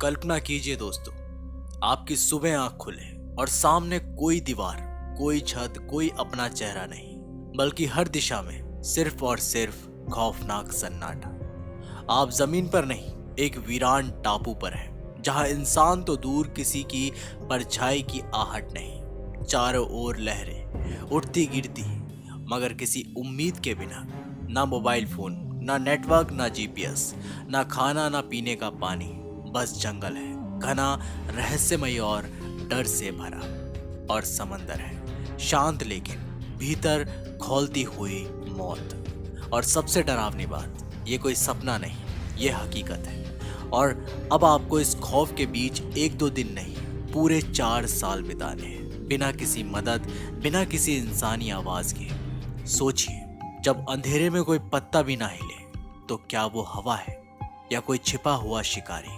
कल्पना कीजिए दोस्तों, आपकी सुबह आंख खुले और सामने कोई दीवार, कोई छत, कोई अपना चेहरा नहीं, बल्कि हर दिशा में सिर्फ और सिर्फ खौफनाक सन्नाटा। आप जमीन पर नहीं, एक वीरान टापू पर हैं, जहां इंसान तो दूर, किसी की परछाई की आहट नहीं। चारों ओर लहरें उठती गिरती, मगर किसी उम्मीद के बिना। ना मोबाइल फोन, ना नेटवर्क, ना जीपीएस, ना खाना, ना पीने का पानी। बस जंगल है, घना, रहस्यमय और डर से भरा। और समंदर है, शांत लेकिन भीतर खौलती हुई मौत। और सबसे डरावनी बात, ये कोई सपना नहीं, ये हकीकत है। और अब आपको इस खौफ के बीच एक दो दिन नहीं, पूरे 4 साल बिताने हैं, बिना किसी मदद, बिना किसी इंसानी आवाज के। सोचिए, जब अंधेरे में कोई पत्ता भी ना हिले, तो क्या वो हवा है या कोई छिपा हुआ शिकारी?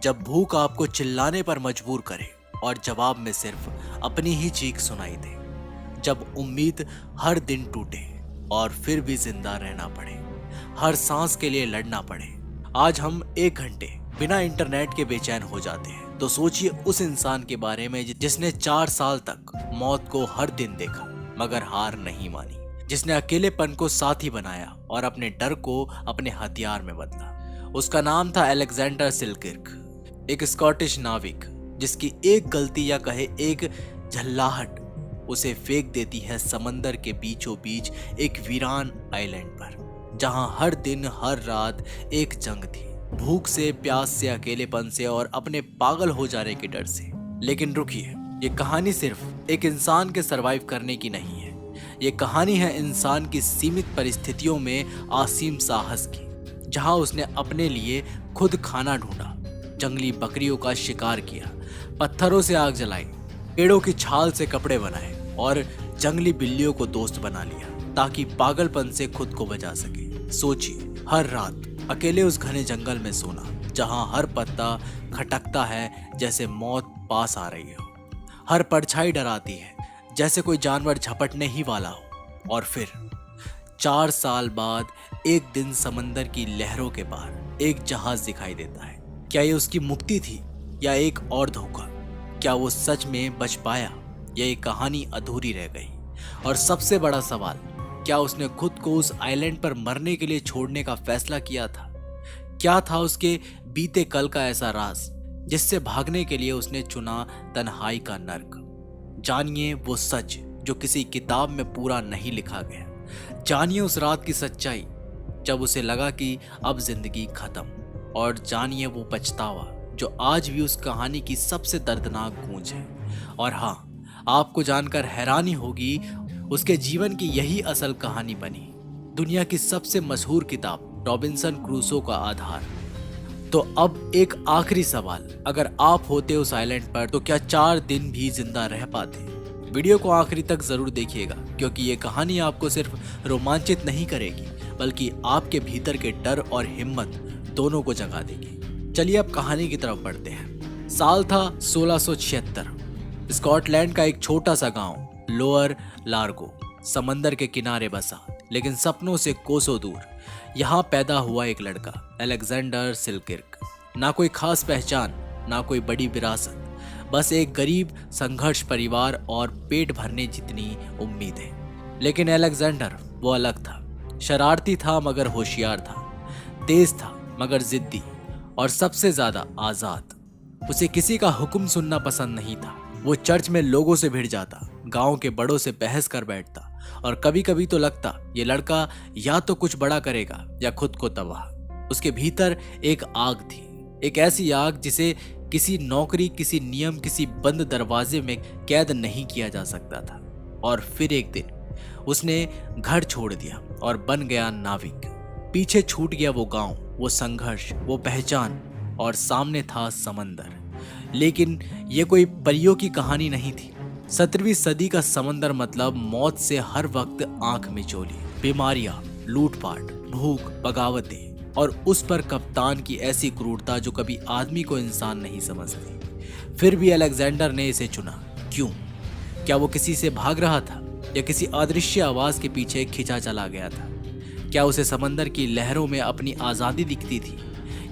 जब भूख आपको चिल्लाने पर मजबूर करे और जवाब में सिर्फ अपनी ही चीख सुनाई दे। जब उम्मीद हर दिन टूटे और फिर भी जिंदा रहना पड़े, हर सांस के लिए लड़ना पड़े। आज हम 1 घंटे बिना इंटरनेट के बेचैन हो जाते हैं, तो सोचिए उस इंसान के बारे में जिसने 4 साल तक मौत को हर दिन देखा मगर हार नहीं मानी, जिसने अकेलेपन को साथी बनाया और अपने डर को अपने हथियार में बदला। उसका नाम था अलेक्जेंडर सिलकिर्क, एक स्कॉटिश नाविक जिसकी एक गलती या कहे एक झल्लाहट उसे फेंक देती है समंदर के बीचों बीच एक वीरान आइलैंड पर, जहां हर दिन हर रात एक जंग थी, भूख से, प्यास से, अकेलेपन से और अपने पागल हो जाने के डर से। लेकिन रुकिए, ये कहानी सिर्फ एक इंसान के सरवाइव करने की नहीं है। ये कहानी है इंसान की सीमित परिस्थितियों में आसीम साहस की, जहां उसने अपने लिए खुद खाना ढूंढा, जंगली बकरियों का शिकार किया, पत्थरों से आग जलाई, पेड़ों की छाल से कपड़े बनाए और जंगली बिल्लियों को दोस्त बना लिया ताकि पागलपन से खुद को बचा सके। सोचिए, हर रात अकेले उस घने जंगल में सोना, जहां हर पत्ता खटकता है जैसे मौत पास आ रही हो, हर परछाई डराती है जैसे कोई जानवर झपटने ही वाला हो। और फिर 4 साल बाद एक दिन समंदर की लहरों के पार एक जहाज दिखाई देता है। क्या ये उसकी मुक्ति थी या एक और धोखा? क्या वो सच में बच पाया या ये कहानी अधूरी रह गई? और सबसे बड़ा सवाल, क्या उसने खुद को उस आइलैंड पर मरने के लिए छोड़ने का फैसला किया था? क्या था उसके बीते कल का ऐसा राज जिससे भागने के लिए उसने चुना तन्हाई का नर्क? जानिए वो सच जो किसी किताब में पूरा नहीं लिखा गया। जानिए उस रात की सच्चाई जब उसे लगा कि अब जिंदगी खत्म। और जानिए वो पछतावा जो आज भी उस कहानी की सबसे दर्दनाक गूंज है। और हाँ, आपको जानकर हैरानी होगी, उसके जीवन की यही असल कहानी बनी दुनिया की सबसे मशहूर किताब रॉबिन्सन क्रूसो का आधार। तो अब एक आखिरी सवाल, अगर आप होते उस आइलैंड पर तो क्या 4 दिन भी जिंदा रह पाते? वीडियो को आखिरी तक जरूर देखिएगा, क्योंकि ये कहानी आपको सिर्फ रोमांचित नहीं करेगी, बल्कि आपके भीतर के डर और हिम्मत दोनों को जगा देगी। चलिए अब कहानी की तरफ बढ़ते हैं। साल था 1676। स्कॉटलैंड का एक छोटा सा गांव लोअर लार्गो समंदर के किनारे बसा, लेकिन सपनों से कोसों दूर। यहाँ पैदा हुआ एक लड़का, अलेक्जेंडर सिलकिर्क। ना कोई खास पहचान, ना कोई बड़ी विरासत, बस एक गरीब संघर्ष परिवार और पेट भरने जितनी उम्मीदें। लेकिन अलेक्जेंडर वो अलग था। शरारती था मगर होशियार था, तेज था मगर जिद्दी, और सबसे ज्यादा आजाद। उसे किसी का हुक्म सुनना पसंद नहीं था। वो चर्च में लोगों से भिड़ जाता, गांव के बड़ों से बहस कर बैठता, और कभी कभी तो लगता ये लड़का या तो कुछ बड़ा करेगा या खुद को तबाह। उसके भीतर एक आग थी, एक ऐसी आग जिसे किसी नौकरी, किसी नियम, किसी बंद दरवाजे में कैद नहीं किया जा सकता था। और फिर एक दिन उसने घर छोड़ दिया और बन गया नाविक। पीछे छूट गया वो गांव, वो संघर्ष, वो पहचान, और सामने था समंदर। लेकिन ये कोई परियों की कहानी नहीं थी। 17वीं सदी का समंदर मतलब मौत से हर वक्त आंख मिचोली, बीमारियां, लूटपाट, भूख, बगावतें, और उस पर कप्तान की ऐसी क्रूरता जो कभी आदमी को इंसान नहीं समझती। फिर भी अलेक्जेंडर ने इसे चुना। क्यों? क्या वो किसी से भाग रहा था या किसी अदृश्य आवाज के पीछे खिंचा चला गया था? क्या उसे समंदर की लहरों में अपनी आजादी दिखती थी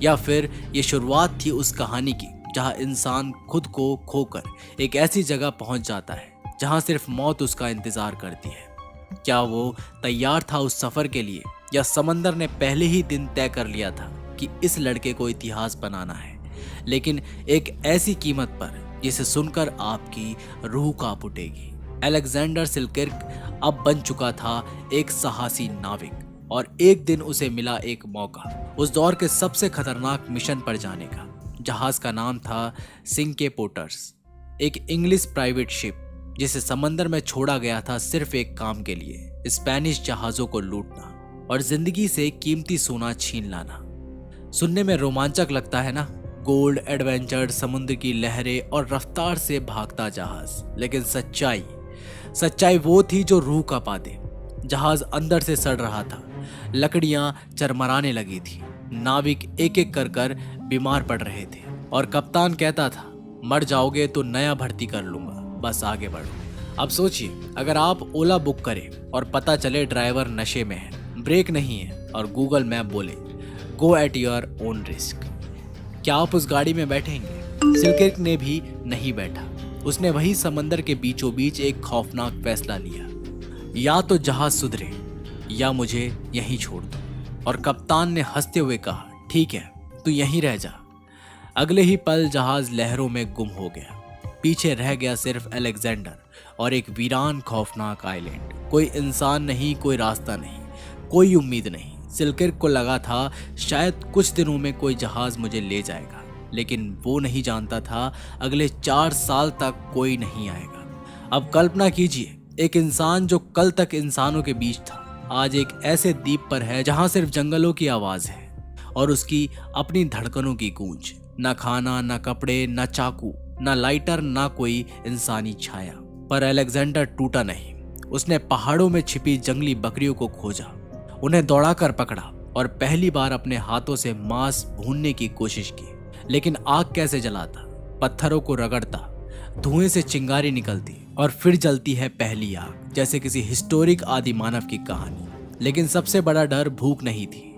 या फिर ये शुरुआत थी उस कहानी की जहां इंसान खुद को खोकर एक ऐसी जगह पहुंच जाता है जहां सिर्फ मौत उसका इंतजार करती है? क्या वो तैयार था उस सफर के लिए, या समंदर ने पहले ही दिन तय कर लिया था कि इस लड़के को इतिहास बनाना है, लेकिन एक ऐसी कीमत पर जिसे सुनकर आपकी रूह कांप उठेगी? अलेक्जेंडर सेल्किर्क अब बन चुका था एक साहसी नाविक, और एक दिन उसे मिला एक मौका उस दौर के सबसे खतरनाक मिशन पर जाने का। जहाज का नाम था सिंके पोर्टर्स, एक इंग्लिश प्राइवेट शिप जिसे समंदर में छोड़ा गया था सिर्फ एक काम के लिए, स्पेनिश जहाजों को लूटना और जिंदगी से कीमती सोना छीन लाना। सुनने में रोमांचक लगता है ना, गोल्ड, एडवेंचर, समुद्र की लहरें और रफ्तार से भागता जहाज, लेकिन सच्चाई वो थी जो रूह कांपा दे। जहाज अंदर से सड़ रहा था, लकड़ियां चरमराने लगी थी, नाविक एक एक कर बीमार पड़ रहे थे और कप्तान कहता था, मर जाओगे तो नया भर्ती कर लूंगा, बस आगे बढ़ो। अब सोचिए, अगर आप ओला बुक करें और पता चले ड्राइवर नशे में है, ब्रेक नहीं है और गूगल मैप बोले go at your own risk, क्या आप उस गाड़ी में बैठेंगे? सेल्किर्क ने भी नहीं बैठा। उसने वही समंदर के बीचों बीच एक खौफनाक फैसला लिया, या तो जहाज सुधरे या मुझे यहीं छोड़ दो। और कप्तान ने हंसते हुए कहा, ठीक है, तू यहीं रह जा। अगले ही पल जहाज लहरों में गुम हो गया। पीछे रह गया सिर्फ अलेक्जेंडर और एक वीरान खौफनाक आइलैंड। कोई इंसान नहीं, कोई रास्ता नहीं, कोई उम्मीद नहीं। सेल्किर्क को लगा था शायद कुछ दिनों में कोई जहाज मुझे ले जाएगा, लेकिन वो नहीं जानता था अगले 4 साल तक कोई नहीं आएगा। अब कल्पना कीजिए, एक इंसान जो कल तक इंसानों के बीच था, आज एक ऐसे द्वीप पर है जहां सिर्फ जंगलों की आवाज है और उसकी अपनी धड़कनों की गूंज। न खाना, न कपड़े, न चाकू, न लाइटर, न कोई इंसानी छाया। पर अलेक्जेंडर टूटा नहीं। उसने पहाड़ों में छिपी जंगली बकरियों को खोजा, उन्हें दौड़ाकर पकड़ा और पहली बार अपने हाथों से मांस भूनने की कोशिश की। लेकिन आग कैसे जलाता, पत्थरों को रगड़ता, धुएं से चिंगारी निकलती और फिर जलती है पहली आग, जैसे किसी हिस्टोरिक आदि मानव की कहानी। लेकिन सबसे बड़ा डर भूख नहीं थी,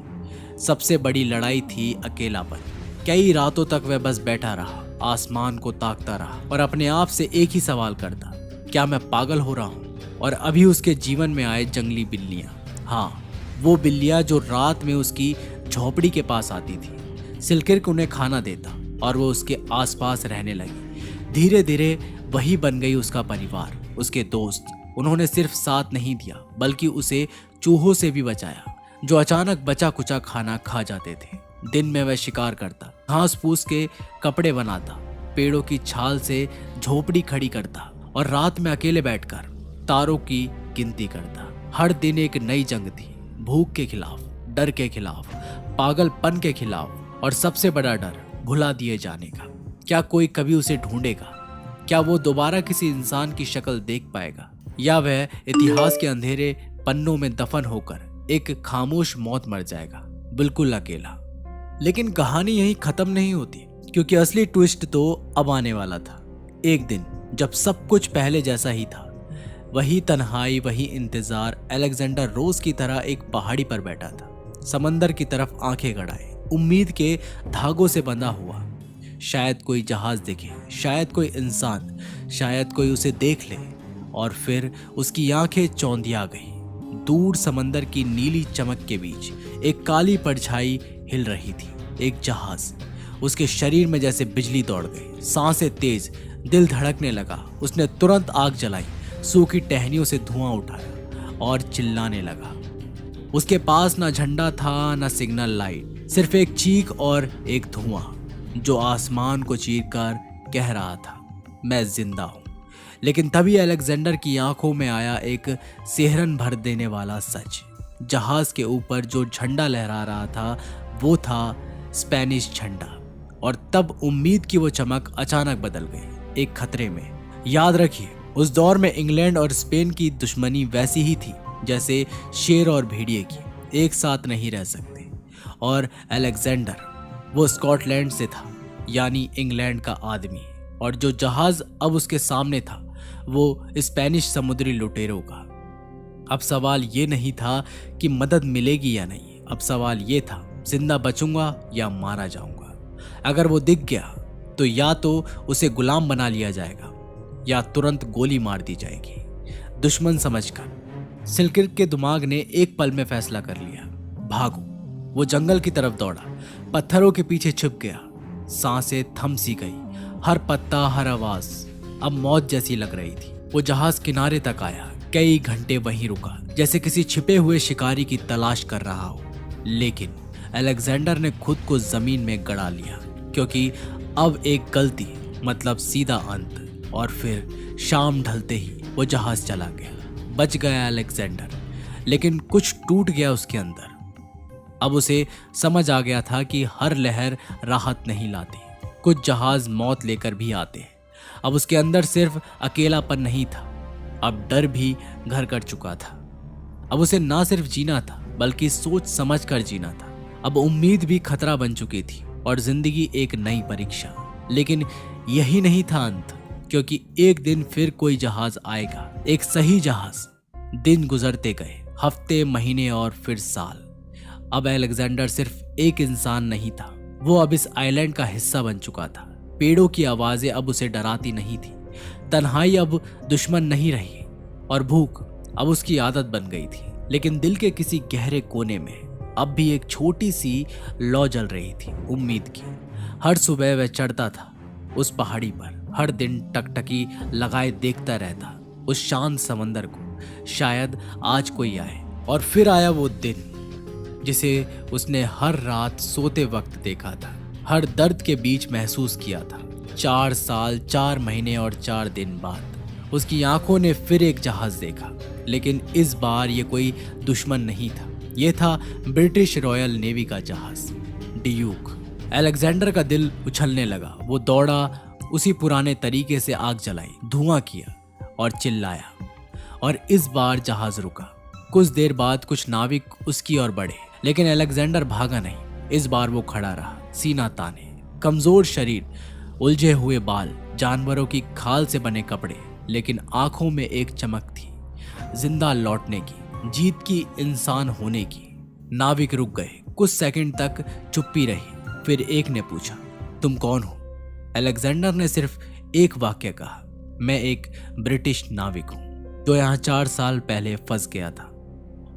सबसे बड़ी लड़ाई थी अकेलापन। कई रातों तक वह बस बैठा रहा, आसमान को ताकता रहा और अपने आप से एक ही सवाल करता, क्या मैं पागल हो रहा हूँ? और अभी उसके जीवन में आए जंगली बिल्लियां। हाँ, वो बिल्लियां जो रात में उसकी झोपड़ी के पास आती थी। सेल्किर्क उन्हें खाना देता और वो उसके आसपास रहने लगी। धीरे धीरे वही बन गई उसका परिवार, उसके दोस्त। उन्होंने सिर्फ साथ नहीं दिया, बल्कि उसे चूहों से भी बचाया, जो अचानक बचा कुचा खाना खा जाते थे। दिन में वह शिकार करता, घास फूस के कपड़े बनाता, पेड़ों की छाल से झोपड़ी खड़ी करता और रात में अकेले बैठकर तारों की गिनती करता। हर दिन एक नई जंग थी, भूख के खिलाफ, डर के खिलाफ, पागलपन के खिलाफ और सबसे बड़ा डर, भुला दिए जाने का। क्या कोई कभी उसे ढूंढेगा? क्या वो दोबारा किसी इंसान की शक्ल देख पाएगा, या वह इतिहास के अंधेरे पन्नों में दफन होकर एक खामोश मौत मर जाएगा, बिल्कुल अकेला? लेकिन कहानी यहीं खत्म नहीं होती, क्योंकि असली ट्विस्ट तो अब आने वाला था। एक दिन जब सब कुछ पहले जैसा ही था, वही तन्हाई, वही इंतजार, अलेक्जेंडर रोज की तरह एक पहाड़ी पर बैठा था, समंदर की तरफ आंखें गड़ाए, उम्मीद के धागों से बंधा हुआ। शायद कोई जहाज दिखे, शायद कोई इंसान, शायद कोई उसे देख ले। और फिर उसकी आंखें चौंधिया गई। दूर समंदर की नीली चमक के बीच एक काली परछाई हिल रही थी, एक जहाज। उसके शरीर में जैसे बिजली दौड़ गई, सांसें तेज, दिल धड़कने लगा। उसने तुरंत आग जलाई, सूखी टहनियों से धुआं उठाया और चिल्लाने लगा। उसके पास ना झंडा था, ना सिग्नल लाइट, सिर्फ एक चीख और एक धुआं जो आसमान को चीरकर कह रहा था, मैं जिंदा हूं। लेकिन तभी अलेक्जेंडर की आंखों में आया एक सिहरन भर देने वाला सच। जहाज के ऊपर जो झंडा लहरा रहा था, वो था स्पेनिश झंडा। और तब उम्मीद की वो चमक अचानक बदल गई, एक खतरे में। याद रखिए, उस दौर में इंग्लैंड और स्पेन की दुश्मनी वैसी ही थी जैसे शेर और भेड़िए की, एक साथ नहीं रह सकते। और अलेक्जेंडर, वो स्कॉटलैंड से था, यानी इंग्लैंड का आदमी। और जो जहाज अब उसके सामने था, वो स्पेनिश समुद्री लुटेरों का। अब सवाल ये नहीं था कि मदद मिलेगी या नहीं, अब सवाल ये था जिंदा बचूंगा या मारा जाऊंगा। अगर वो दिख गया तो या तो उसे गुलाम बना लिया जाएगा या तुरंत गोली मार दी जाएगी। दुश्मन समझकर सिलकिर्क के दिमाग ने एक पल में फैसला कर लिया, भागो। वो जंगल की तरफ दौड़ा, पत्थरों के पीछे छुप गया। सांसें थम सी गई, हर पत्ता, हर आवाज अब मौत जैसी लग रही थी। वो जहाज किनारे तक आया, कई घंटे वहीं रुका, जैसे किसी छिपे हुए शिकारी की तलाश कर रहा हो। लेकिन अलेक्जेंडर ने खुद को जमीन में गड़ा लिया, क्योंकि अब एक गलती मतलब सीधा अंत। और फिर शाम ढलते ही वो जहाज चला गया। बच गया अलेक्जेंडर, लेकिन कुछ टूट गया उसके अंदर। अब उसे समझ आ गया था कि हर लहर राहत नहीं लाती, कुछ जहाज मौत लेकर भी आते हैं। अब उसके अंदर सिर्फ अकेलापन नहीं था, अब डर भी घर कर चुका था। अब उसे ना सिर्फ जीना था बल्कि सोच समझ कर जीना था। अब उम्मीद भी खतरा बन चुकी थी और जिंदगी एक नई परीक्षा। लेकिन यही नहीं था अंत, क्योंकि एक दिन फिर कोई जहाज आएगा, एक सही जहाज। दिन गुजरते गए, हफ्ते, महीने और फिर साल। अब अलेक्जेंडर सिर्फ एक इंसान नहीं था, वो अब इस आइलैंड का हिस्सा बन चुका था। पेड़ों की आवाजें अब उसे डराती नहीं थी, तन्हाई अब दुश्मन नहीं रही और भूख अब उसकी आदत बन गई थी। लेकिन दिल के किसी गहरे कोने में अब भी एक छोटी सी लौ जल रही थी, उम्मीद की। हर सुबह वह चढ़ता था उस पहाड़ी पर, हर दिन टकटकी लगाए देखता रहता उस शांत समंदर को। शायद आज कोई आए। और फिर आया वो दिन जिसे उसने हर रात सोते वक्त देखा था, हर दर्द के बीच महसूस किया था। 4 साल, 4 महीने और 4 दिन बाद उसकी आंखों ने फिर एक जहाज देखा। लेकिन इस बार ये कोई दुश्मन नहीं था, ये था ब्रिटिश रॉयल नेवी का जहाज ड्यूक। अलेक्जेंडर का दिल उछलने लगा। वो दौड़ा, उसी पुराने तरीके से आग जलाई, धुआं किया और चिल्लाया। और इस बार जहाज रुका। कुछ देर बाद कुछ नाविक उसकी ओर बढ़े, लेकिन अलेक्जेंडर भागा नहीं। इस बार वो खड़ा रहा, सीना ताने, कमजोर शरीर, उलझे हुए बाल, जानवरों की खाल से बने कपड़े, लेकिन आंखों में एक चमक थी, जिंदा लौटने की, जीत की, इंसान होने की। नाविक रुक गए, कुछ सेकंड तक चुप्पी रही। फिर एक ने पूछा, तुम कौन हो? अलेक्जेंडर ने सिर्फ एक वाक्य कहा, मैं एक ब्रिटिश नाविक हूं जो यहाँ 4 साल पहले फंस गया था।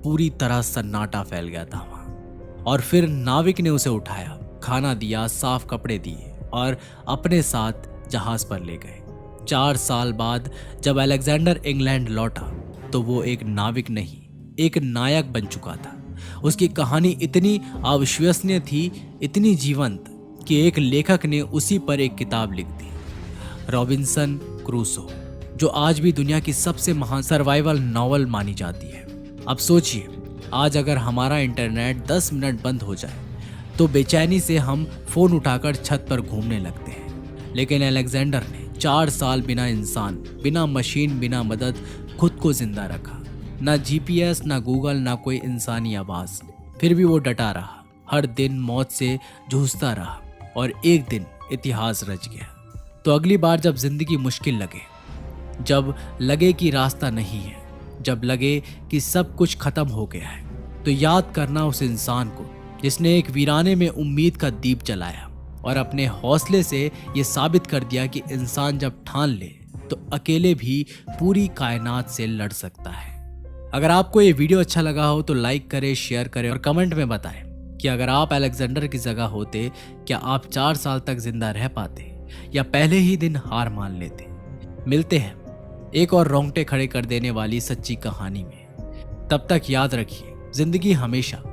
पूरी तरह सन्नाटा फैल गया था वहां। और फिर नाविक ने उसे उठाया, खाना दिया, साफ कपड़े दिए और अपने साथ जहाज पर ले गए। 4 साल बाद जब अलेक्जेंडर इंग्लैंड लौटा तो वो एक नाविक नहीं, एक नायक बन चुका था। उसकी कहानी इतनी अविश्वसनीय थी, इतनी जीवंत कि एक लेखक ने उसी पर एक किताब लिख दी, रॉबिन्सन क्रूसो, जो आज भी दुनिया की सबसे महान सर्वाइवल नॉवल मानी जाती है। अब सोचिए, आज अगर हमारा इंटरनेट 10 मिनट बंद हो जाए तो बेचैनी से हम फोन उठाकर छत पर घूमने लगते हैं। लेकिन अलेक्जेंडर ने 4 साल बिना इंसान, बिना मशीन, बिना मदद खुद को जिंदा रखा। ना जीपीएस, ना गूगल, ना कोई इंसानी आवाज। फिर भी वो डटा रहा, हर दिन मौत से जूझता रहा और एक दिन इतिहास रच गया। तो अगली बार जब जिंदगी मुश्किल लगे, जब लगे कि रास्ता नहीं है, जब लगे कि सब कुछ खत्म हो गया है, तो याद करना उस इंसान को जिसने एक वीराने में उम्मीद का दीप जलाया और अपने हौसले से ये साबित कर दिया कि इंसान जब ठान ले तो अकेले भी पूरी कायनात से लड़ सकता है। अगर आपको ये वीडियो अच्छा लगा हो तो लाइक करें, शेयर करें और कमेंट में बताएं कि अगर आप अलेक्जेंडर की जगह होते, क्या आप 4 साल तक जिंदा रह पाते या पहले ही दिन हार मान लेते। मिलते हैं एक और रोंगटे खड़े कर देने वाली सच्ची कहानी में। तब तक याद रखिए, जिंदगी हमेशा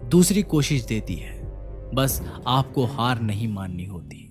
दूसरी कोशिश देती है, बस आपको हार नहीं माननी होती।